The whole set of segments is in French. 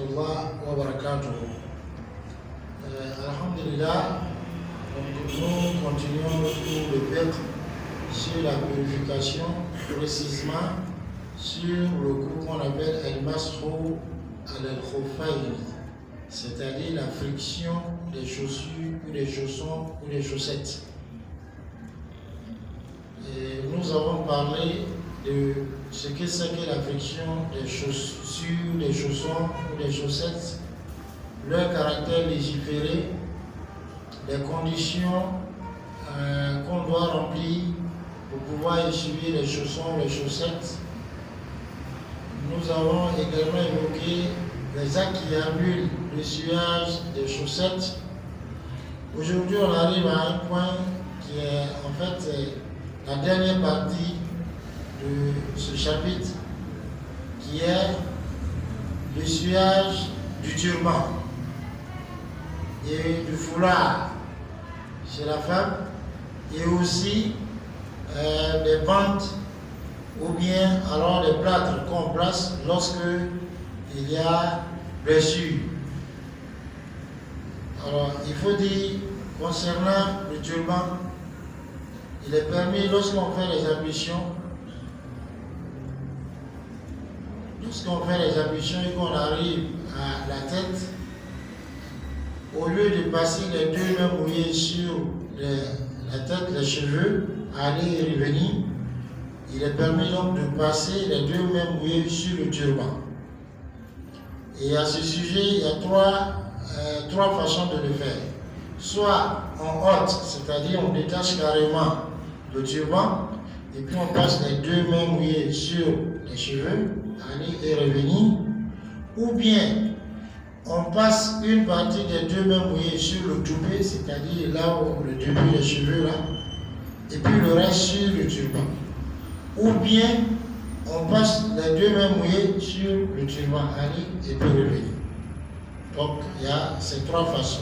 rahmatullah wa barakatuh. Alhamdulillah, nous continuons le fiqh sur la purification, précisément sur le cours qu'on appelle al-mashu al-khuffayn, c'est-à-dire la friction des chaussures ou des chaussons ou des chaussettes. Et nous avons parlé de ce que c'est que la friction des chaussures, des chaussons ou des chaussettes, leur caractère légiféré, les conditions qu'on doit remplir pour pouvoir essuyer les chaussons, les chaussettes. Nous avons également évoqué les actes qui annulent l'essuyage des chaussettes. Aujourd'hui, on arrive à un point qui est en fait la dernière partie de ce chapitre, qui est l'essuyage du turban et du foulard chez la femme, et aussi des bandes ou bien alors des plâtres qu'on place lorsque il y a blessure. Alors il faut dire, concernant le turban, il est permis lorsqu'on fait les ablutions, et qu'on arrive à la tête, au lieu de passer les deux mains mouillées sur la tête, les cheveux, aller et revenir, il est permis donc de passer les deux mains mouillées sur le turban. Et à ce sujet, il y a trois façons de le faire. Soit en haute, c'est-à-dire on détache carrément le turban, et puis on passe les deux mains mouillées sur les cheveux, aller et revenir, ou bien on passe une partie des deux mains mouillées sur le toupet, c'est-à-dire là où le début des cheveux là, et puis le reste sur le turban. Ou bien on passe les deux mains mouillées sur le turban, aller et puis revenir. Donc il y a ces trois façons.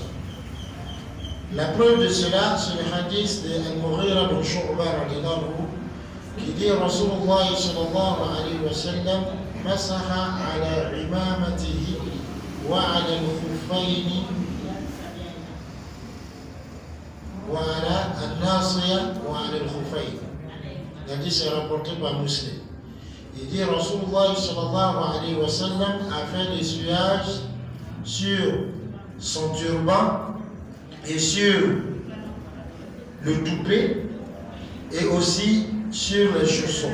La preuve de cela, c'est le hadith de Al-Mughira bin Shu'ba qui dit Rasulullah sallallahu alayhi wa sallam masaha ala imamatihi wa ala al-khuffayn wa ala al-nasiya wa ala al-khuffayn. L'hadith est rapporté par Muslim. Il dit Rasulullah sallallahu alayhi wa sallam a fait l'essuyage sur son turban et sur le toupet et aussi sur les chaussons.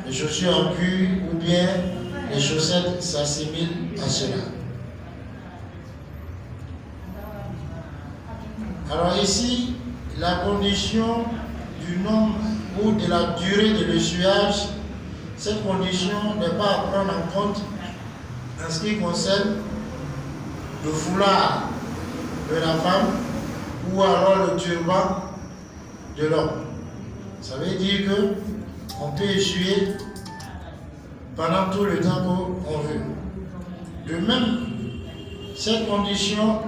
Les chaussures en cuir ou bien les chaussettes s'assimilent à cela. Alors ici, la condition du nombre ou de la durée de l'essuyage, cette condition n'est pas à prendre en compte en ce qui concerne le foulard de la femme ou alors le turban de l'homme. Ça veut dire qu'on peut essuyer pendant tout le temps qu'on veut. De même, cette condition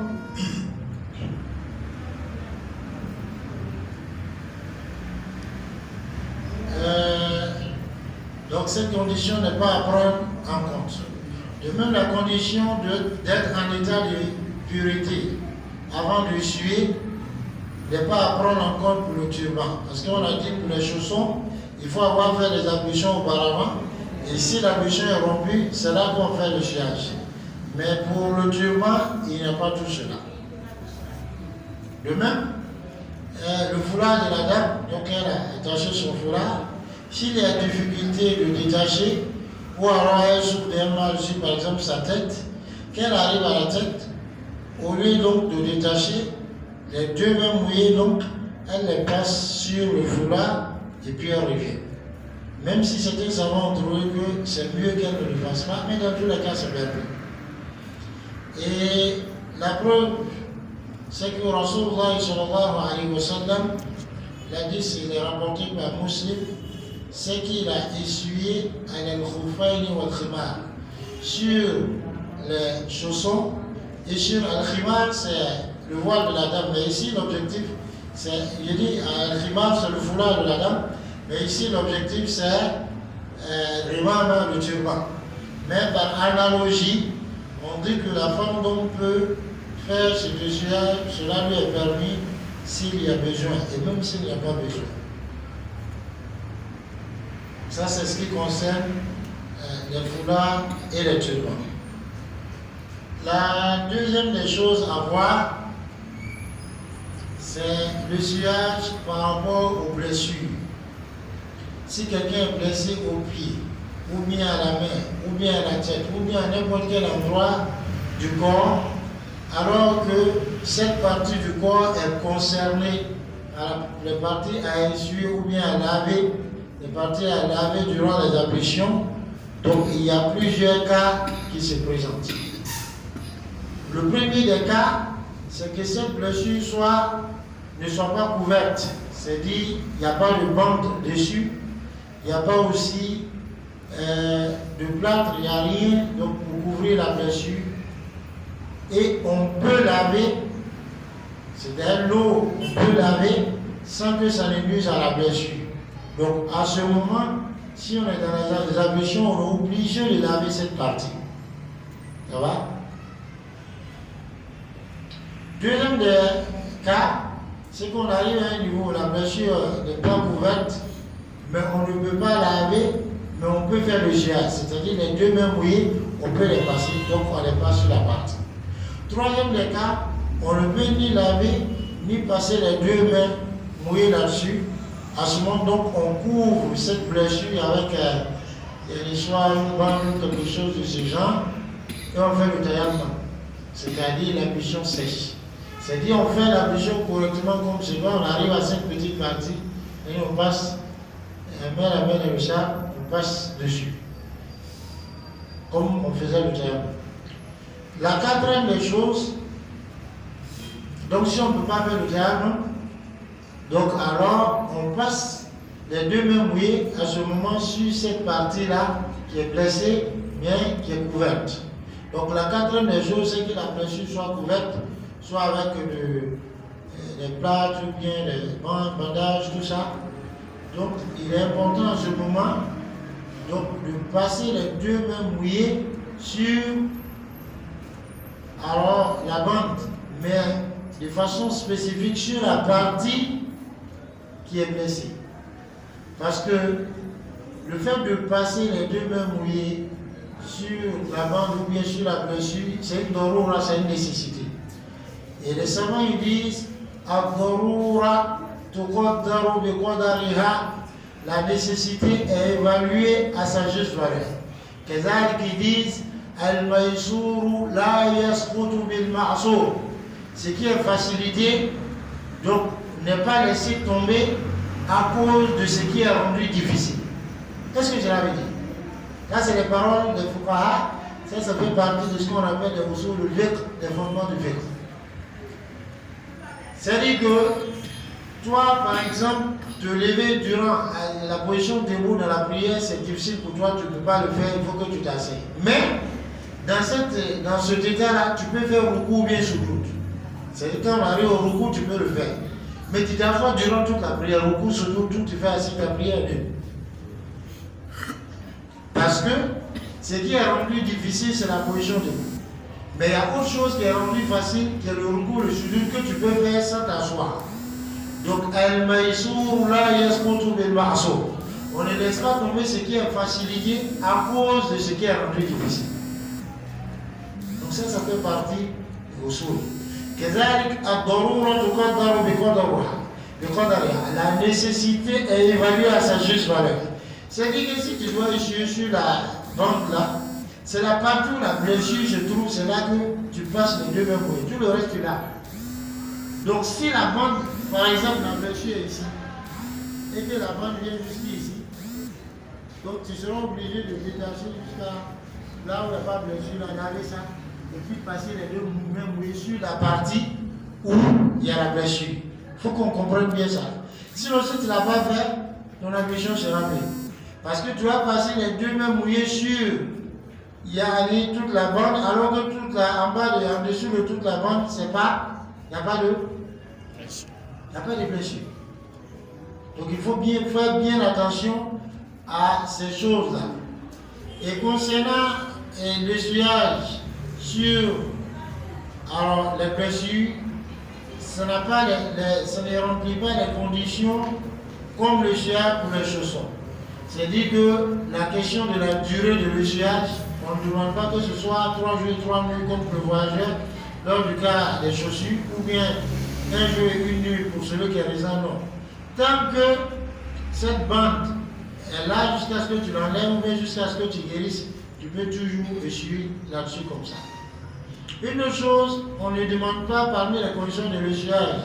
donc cette condition n'est pas à prendre en compte. De même, la condition d'être en état de pureté avant de essuyer n'est pas à prendre en compte pour le turban. Parce qu'on a dit pour les chaussons, il faut avoir fait les ablutions auparavant. Et si l'ablution est rompue, c'est là qu'on fait le essuyage. Mais pour le turban, il n'y a pas tout cela. De même, le foulard de la dame, donc elle a attaché son foulard, s'il y a difficulté de détacher, ou alors elle souffre d'un mal sur par exemple sa tête, qu'elle arrive à la tête, au lieu donc de détacher, les deux mains mouillées, donc, elle les passe sur le foulard et puis elle revient. Même si certains savants ont trouvé que c'est mieux qu'elle ne le fasse pas, mais dans tous les cas, c'est permis. Et la preuve, c'est que Rasulullah sallallahu alayhi wa sallam, l'hadith il est rapporté par Muslim, c'est qu'il a essuyé al-khuffayn wa al-khimar sur les chaussons et sur al-khimar, c'est le voile de la dame. Mais ici, l'objectif, c'est, il dit al-khimar, c'est le foulard de la dame, mais ici, l'objectif, c'est le turban. Mais par analogie, on dit que la femme donc peut faire ce dessuyage, cela lui est permis s'il y a besoin, et même s'il n'y a pas besoin. Ça, c'est ce qui concerne les foulards et les turbans. La deuxième des choses à voir, c'est le sillage par rapport aux blessures. Si quelqu'un est blessé au pied, ou bien à la main, ou bien à la tête, ou bien à n'importe quel endroit du corps, alors que cette partie du corps est concernée par les parties à essuyer ou bien à laver, les parties à laver durant les ablutions, donc il y a plusieurs cas qui se présentent. Le premier des cas, c'est que cette blessure ne soit pas couverte, c'est-à-dire il n'y a pas de bande dessus, il n'y a pas aussi de plâtre, il n'y a rien donc, pour couvrir la blessure. Et on peut laver, c'est-à-dire l'eau, on peut laver sans que ça ne nuise à la blessure. Donc à ce moment, si on est dans les ablutions, on est obligé de laver cette partie. Ça va? Deuxième des cas, c'est qu'on arrive à un niveau où la blessure n'est pas couverte, mais on ne peut pas laver, mais on peut faire le sillage, c'est-à-dire les deux mains mouillées, on peut les passer, donc on les passe sur la partie. Troisième des cas, on ne peut ni laver, ni passer les deux mains mouillées là-dessus. À ce moment, donc, on couvre cette blessure avec une soie, une bande, quelque chose de ce genre, et on fait le taillement, c'est-à-dire l'ablution sèche. C'est-à-dire, on fait l'ablution correctement comme c'est bon, on arrive à cette petite partie, et on passe, main à main le chat, on passe dessus, comme on faisait le taillement. La quatrième des choses, donc si on ne peut pas faire le taillement, donc alors on passe les deux mains mouillées à ce moment sur cette partie-là qui est blessée, bien qui est couverte. Donc la quatrième des choses, c'est que la blessure soit couverte, soit avec les plâtres ou bien les bandages, tout ça. Donc il est important à ce moment donc, de passer les deux mains mouillées sur alors la bande, mais de façon spécifique sur la partie qui est blessée. Parce que le fait de passer les deux mains mouillées sur la bande ou bien sur la blessure, c'est une darura, c'est une nécessité. Et les savants ils disent ad-darura tuqaddaru bi qadariha, la nécessité est évaluée à sa juste valeur. Kazalik ils disent al-maysuru la yasqutu bil ma'sur, ce qui est facilité donc n'est pas laissé tomber à cause de ce qui est rendu difficile. Qu'est-ce que cela veut dire? Là, c'est les paroles des fuqaha, ça fait partie de ce qu'on appelle les usul al-fiqh, les fondements du fiqh. C'est-à-dire que toi, par exemple, te lever durant la position debout dans la prière, c'est difficile pour toi, tu ne peux pas le faire, il faut que tu t'asseyes. Mais, dans cet état-là, tu peux faire ruku ou bien sujoud. C'est-à-dire quand on arrive au ruku, tu peux le faire. Mais tu t'assois durant toute la prière, ruku, sujoud, tout, tu fais assis ta prière. Parce que ce qui est rendu difficile, c'est la position debout. Mais il y a autre chose qui est rendu facile, qui est le ruku, le sujoud, que tu peux faire sans t'asseoir. Donc, al-maysur la yasqutu bil ma'sur. On ne laisse pas tomber ce qui est facilité à cause de ce qui est rendu difficile. Donc ça fait partie du usul. كذلك الضرورة تقدر بقدرها. La nécessité est évaluée à sa juste valeur. C'est-à-dire que si tu dois essuyer sur la bande là, c'est la partie où la blessure se trouve, c'est là que tu passes les deux mains mouillées. Tout le reste est là. Donc si la bande, par exemple, la blessure est ici, et que la bande vient jusqu'ici, donc tu seras obligé de détacher jusqu'à là où il n'y a pas de blessure, laver ça, et puis passer les deux mains mouillées sur la partie où il y a la blessure. Il faut qu'on comprenne bien ça. Sinon, si tu ne l'as pas fait, ton ablution sera prise. Parce que tu vas passer les deux mains mouillées sur il y a toute la bande, alors que toute en bas, en dessous de toute la bande, c'est pas, il n'y a pas de blessure. Donc il faut bien faire bien attention à ces choses-là. Et concernant l'essuyage sur alors, les blessures, ça ne remplit pas les conditions comme le sciage pour les chaussons. C'est-à-dire que la question de la durée de l'échouage, on ne demande pas que ce soit 3 jours et 3 nuits comme pour le voyageur lors du cas des chaussures, ou bien 1 jour et 1 nuit pour celui qui est résident, non. Tant que cette bande est là jusqu'à ce que tu l'enlèves ou bien jusqu'à ce que tu guérisses, tu peux toujours essuyer là-dessus comme ça. Une autre chose, on ne demande pas parmi les conditions de l'échouage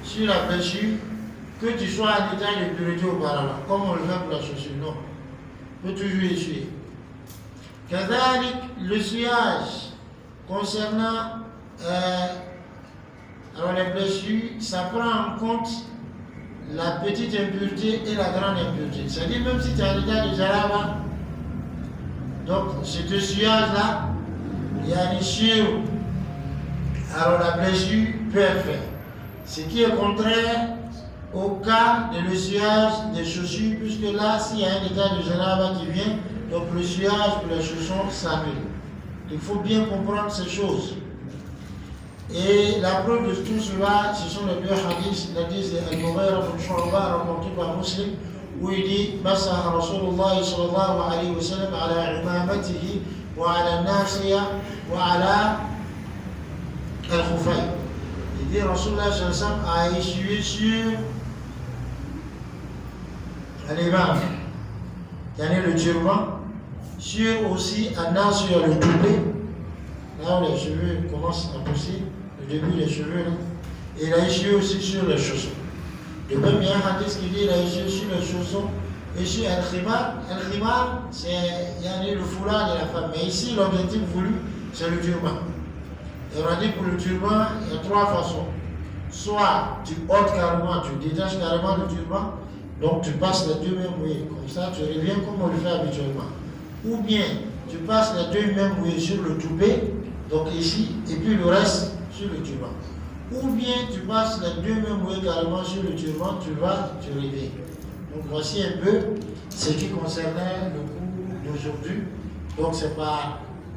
sur la blessure que tu sois en état de pureté auparavant, comme on le fait pour la chaussure, non. Tu peux toujours essuyer. Kazalik, l'essuyage concernant alors les blessures, ça prend en compte la petite impureté et la grande impureté. C'est-à-dire même si tu es en état de jaraba, donc cet essuyage-là, il y a une issue. Alors la blessure peut être faite. Ce qui est contraire au cas de l'essuyage des chaussures, puisque là, s'il y a un état de janaba qui vient, donc l'essuyage pour les chaussons s'annule. Il faut bien comprendre ces choses. Et la preuve de tout cela, ce sont les deux hadiths, l'hadith Al-Mughira ibn Shu'ba rapporté par Muslim, où il dit Masaha Rasulullah sallallahu alayhi wa sallam ala imamatihi wa ala nasiya wa ala al-khufay. Il dit Rasulullah sallallahu alayhi wa sallam a essuyé sur l'imam, qui est le turban, sur aussi an-nasiya, le toupet, là où les cheveux commencent à pousser, le début des cheveux, là. Et il a essuyé aussi sur les chaussons. De même, il y a un hadith qui dit il a essuyé sur les chaussons et sur al-khimar. Al-khimar, c'est le foulard de la femme. Mais ici, l'objectif voulu, c'est le turban. Et on a dit pour le turban, il y a 3 façons. Soit tu ôtes carrément, tu détaches carrément le turban, donc tu passes les 2 mains mouillées. Comme ça, tu reviens comme on le fait habituellement. Ou bien, tu passes les 2 mains mouillées sur le toupet, donc ici, et puis le reste sur le turban. Ou bien tu passes les 2 mains mouillées carrément sur le turban, tu reviens. Donc voici un peu ce qui concernait le cours d'aujourd'hui. Donc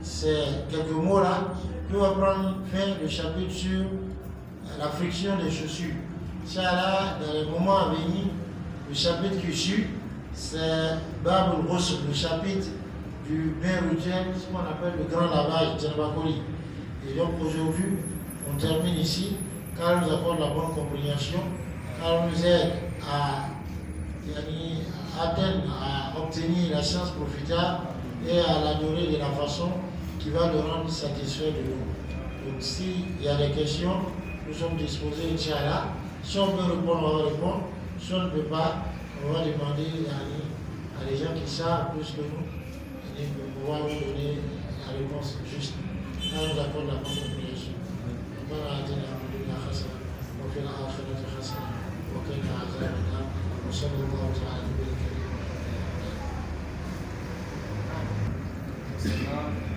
c'est quelques mots là que va prendre fin le chapitre sur la friction des chaussures. Inch'Allah, dans les moments à venir, le chapitre qui suit, c'est Babul Ghusl, le chapitre du bain rituel, ce qu'on appelle le grand lavage, Djanabakoli. Et donc aujourd'hui, on termine ici, car nous apporte la bonne compréhension, car on nous aide à atteindre, à obtenir la science profitable et à l'adorer de la façon qui va le rendre satisfait de nous. Donc s'il y a des questions, nous sommes disposés, Inch'Allah. Si on peut répondre, on va répondre. Si on ne peut pas, on va demander à des gens qui savent plus que nous de pouvoir nous donner la réponse juste. Là, nous accorde la bonne compréhension. وفي الآخرة حسنة وقنا عذاب النار وصلى الله تعالى على نبينا الكريم.